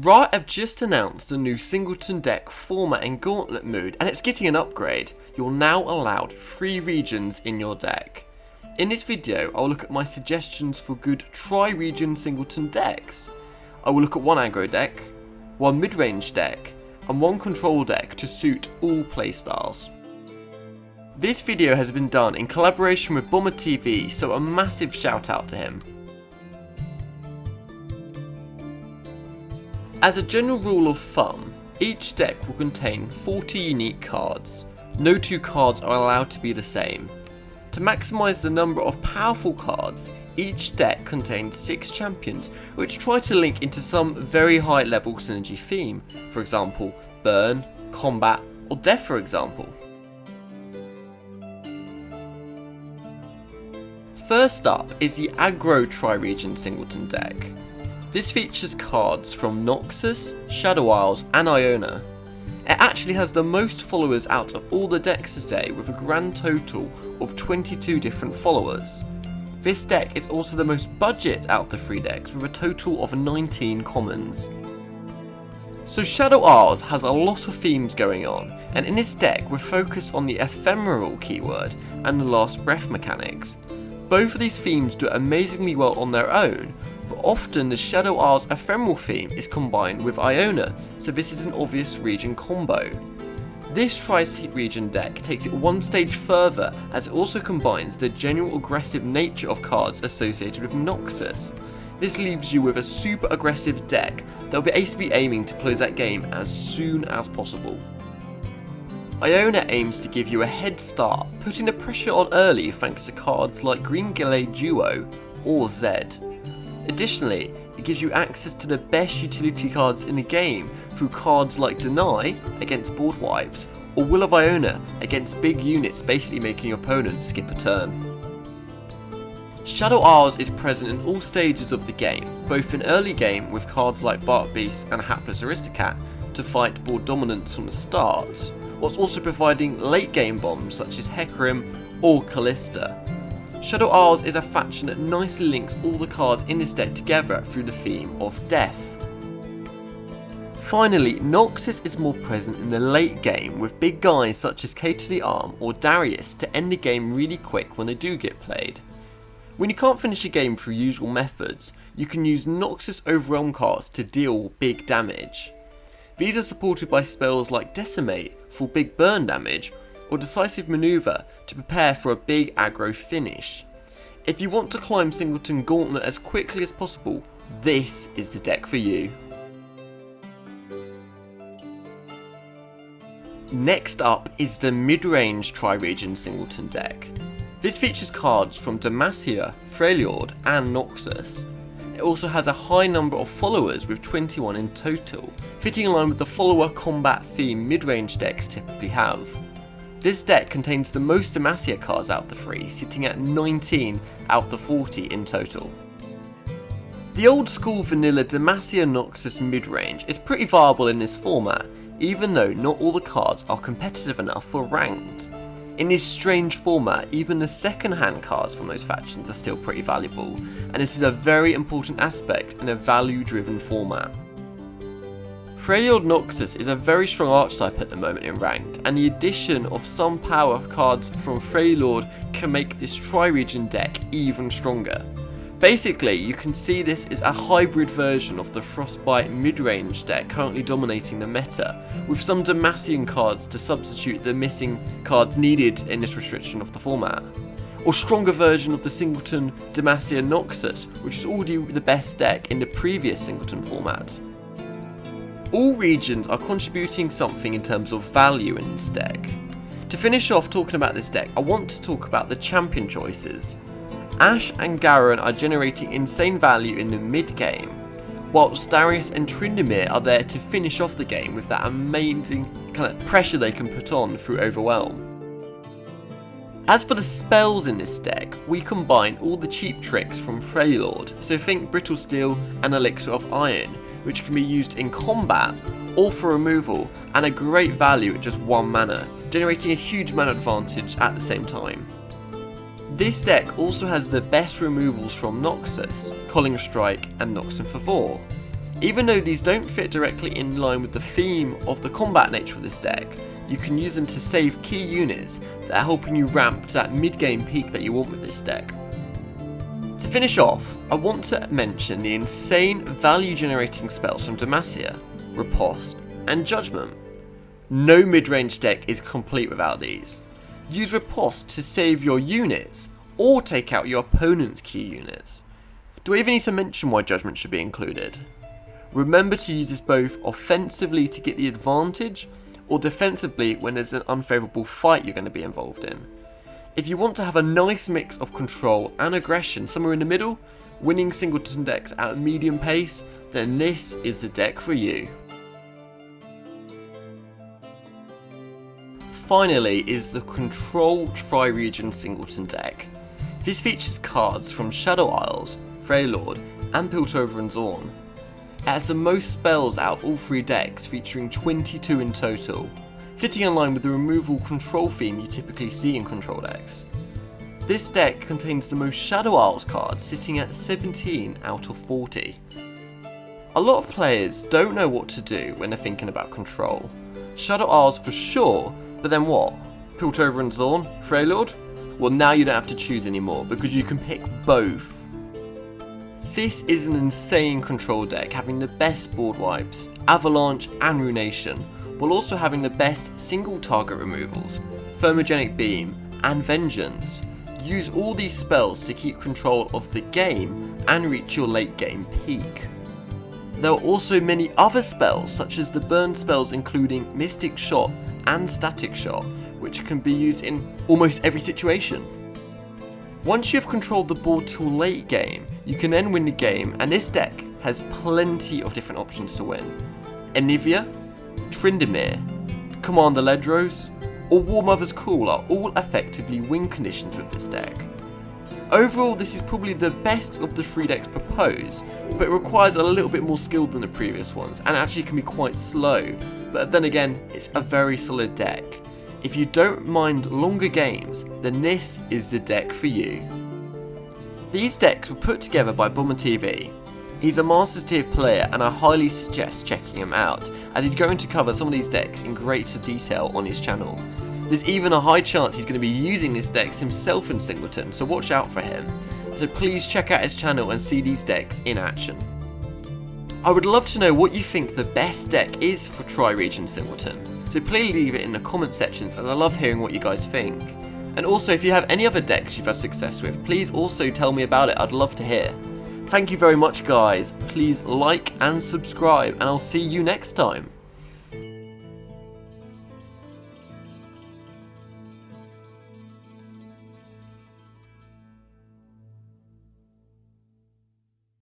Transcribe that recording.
Riot have just announced a new Singleton Deck format and Gauntlet mode, and it's getting an upgrade. You're now allowed 3 regions in your deck. In this video, I'll look at my suggestions for good tri-region Singleton decks. I will look at one aggro deck, one midrange deck, and one control deck to suit all playstyles. This video has been done in collaboration with Bomber TV, so a massive shout out to him. As a general rule of thumb, each deck will contain 40 unique cards. No 2 cards are allowed to be the same. To maximise the number of powerful cards, each deck contains 6 champions which try to link into some very high level synergy theme, for example burn, combat or death for example. First up is the Aggro tri-region Singleton deck. This features cards from Noxus, Shadow Isles and Iona. It actually has the most followers out of all the decks today, with a grand total of 22 different followers. This deck is also the most budget out of the 3 decks, with a total of 19 commons. So Shadow Isles has a lot of themes going on, and in this deck we're focused on the ephemeral keyword and the last breath mechanics. Both of these themes do amazingly well on their own, but often the Shadow Isles ephemeral theme is combined with Iona, so this is an obvious region combo. This tri-region deck takes it one stage further, as it also combines the general aggressive nature of cards associated with Noxus. This leaves you with a super aggressive deck that will be aiming to close that game as soon as possible. Iona aims to give you a head start, putting the pressure on early thanks to cards like Green Galley Duo or Zed. Additionally, it gives you access to the best utility cards in the game through cards like Deny against board wipes or Will of Iona against big units, basically making your opponent skip a turn. Shadow Isles is present in all stages of the game, both in early game with cards like Bark Beast and Hapless Aristocat to fight board dominance from the start, whilst also providing late game bombs such as Hecarim or Callista. Shadow Isles is a faction that nicely links all the cards in this deck together through the theme of death. Finally, Noxus is more present in the late game with big guys such as K to the Arm or Darius to end the game really quick when they do get played. When you can't finish a game through usual methods, you can use Noxus Overwhelm cards to deal big damage. These are supported by spells like Decimate for big burn damage, or Decisive Maneuver to prepare for a big aggro finish. If you want to climb Singleton Gauntlet as quickly as possible, this is the deck for you. Next up is the Midrange tri-region Singleton deck. This features cards from Demacia, Freljord and Noxus. It also has a high number of followers with 21 in total, fitting in line with the follower combat theme midrange decks typically have. This deck contains the most Demacia cards out of the 3, sitting at 19 out of the 40 in total. The old school vanilla Demacia Noxus midrange is pretty viable in this format, even though not all the cards are competitive enough for ranked. In this strange format, even the second hand cards from those factions are still pretty valuable, and this is a very important aspect in a value driven format. Freljord Noxus is a very strong archetype at the moment in ranked, and the addition of some power cards from Freljord can make this tri-region deck even stronger. Basically, you can see this as a hybrid version of the Frostbite midrange deck currently dominating the meta, with some Demacian cards to substitute the missing cards needed in this restriction of the format. Or stronger version of the Singleton Demacia Noxus, which is already the best deck in the previous Singleton format. All regions are contributing something in terms of value in this deck. To finish off talking about this deck, I want to talk about the champion choices. Ashe and Garen are generating insane value in the mid game, whilst Darius and Tryndamere are there to finish off the game with that amazing kind of pressure they can put on through Overwhelm. As for the spells in this deck, we combine all the cheap tricks from Freljord, so think Brittle Steel and Elixir of Iron, which can be used in combat or for removal, and a great value at just 1 mana, generating a huge mana advantage at the same time. This deck also has the best removals from Noxus, Culling Strike and Noxus for 4. Even though these don't fit directly in line with the theme of the combat nature of this deck, you can use them to save key units that are helping you ramp to that mid-game peak that you want with this deck. To finish off, I want to mention the insane value generating spells from Demacia, Riposte, and Judgment. No mid-range deck is complete without these. Use Riposte to save your units, or take out your opponent's key units. Do I even need to mention why Judgment should be included? Remember to use this both offensively to get the advantage, or defensively when there's an unfavourable fight you're going to be involved in. If you want to have a nice mix of control and aggression somewhere in the middle, winning Singleton decks at a medium pace, then this is the deck for you. Finally is the Control Tri-Region Singleton deck. This features cards from Shadow Isles, Freylord, and Piltover and Zorn. It has the most spells out of all three decks, featuring 22 in total, fitting in line with the removal control theme you typically see in control decks. This deck contains the most Shadow Isles cards, sitting at 17 out of 40. A lot of players don't know what to do when they're thinking about control. Shadow Isles for sure, but then what? Piltover and Zorn? Freylord? Well, now you don't have to choose anymore, because you can pick both. This is an insane control deck, having the best board wipes, Avalanche and Runeterra, while also having the best single target removals, Thermogenic Beam and Vengeance. Use all these spells to keep control of the game and reach your late game peak. There are also many other spells, such as the burn spells including Mystic Shot and Static Shot, which can be used in almost every situation. Once you have controlled the board till late game, you can then win the game, and this deck has plenty of different options to win. Anivia, Tryndamere, Commander Ledros, or War Mother's Call are all effectively win conditions with this deck. Overall, this is probably the best of the three decks proposed, but it requires a little bit more skill than the previous ones, and actually can be quite slow, but then again, it's a very solid deck. If you don't mind longer games, then this is the deck for you. These decks were put together by Bomber TV. He's a Masters tier player, and I highly suggest checking him out, as he's going to cover some of these decks in greater detail on his channel. There's even a high chance he's going to be using these decks himself in Singleton, so watch out for him. So please check out his channel and see these decks in action. I would love to know what you think the best deck is for Tri-Region Singleton, so please leave it in the comment sections, as I love hearing what you guys think. And also, if you have any other decks you've had success with, please also tell me about it, I'd love to hear. Thank you very much guys, please like and subscribe, and I'll see you next time.